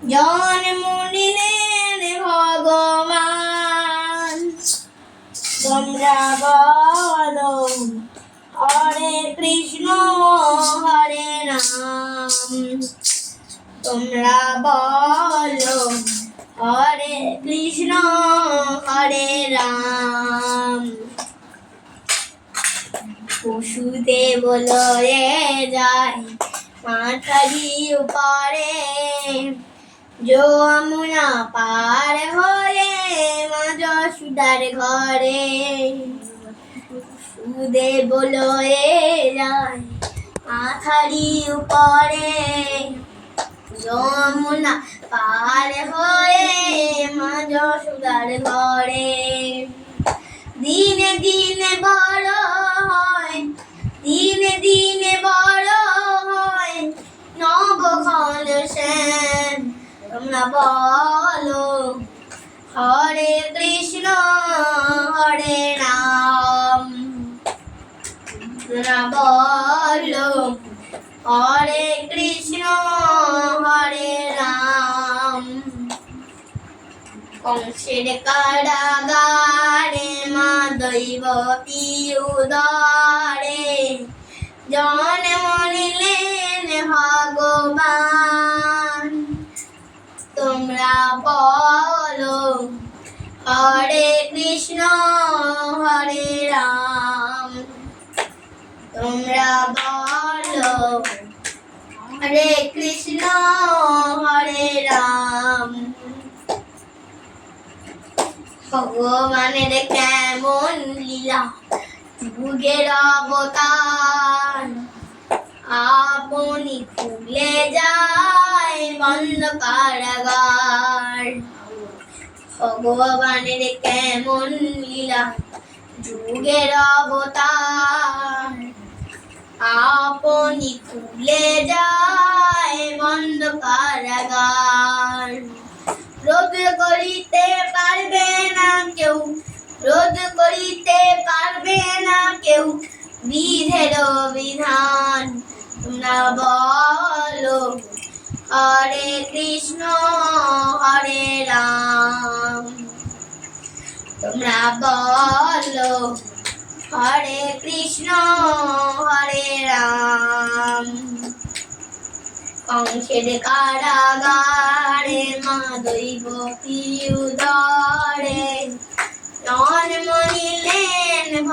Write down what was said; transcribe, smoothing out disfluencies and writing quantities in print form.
জন্ম নিলেন ভগবান। তোমরা বলো হরে কৃষ্ণ হরে রাম। তোমরা বলো হরে কৃষ্ণ হরে রাম। বসুদেব লয়ে যায় মাথারি উপরে, যমুনা পার হয়ে মা যশোদার ঘরে। বসুদেব লয়ে যায় মাথারি উপরে, যমুনা পার হয়ে মা যশোদার ঘরে। দিনে দিনে বড় হয়, দিনে দিনে বড় হয় নবঘন সেন। তোমরা বলো হরে কৃষ্ণ হরে রাম। তোমরা বলো হরে কৃষ্ণ হরে রাম। কংসের কারাগারে মা দৈবকী উদরে, জন্ম নিলেন ভগবান। তোমরা বলো হরে কৃষ্ণ হরে রাম। তোমরা বলো হরে কৃষ্ণ হরে রাম। ভগবানের কেমন লীলা, যুগের অবতার। আপনি খুলে যায় বন্ধ কারাগার। ভগবানের কেমন লীলা, যুগের অবতার। আপনি খুলে যায় বন্ধ কারাগার। রোধ করিতে পারবে না কেউ, রোধ করিতে পারবে না কেউ বিধের বিধান। তোমরা বলো হরে কৃষ্ণ হরে রাম। তোমরা বলো হরে কৃষ্ণ হরে রাম। কংসের কারাগারে মা দৈবকী উদরে, জন্ম নিলেন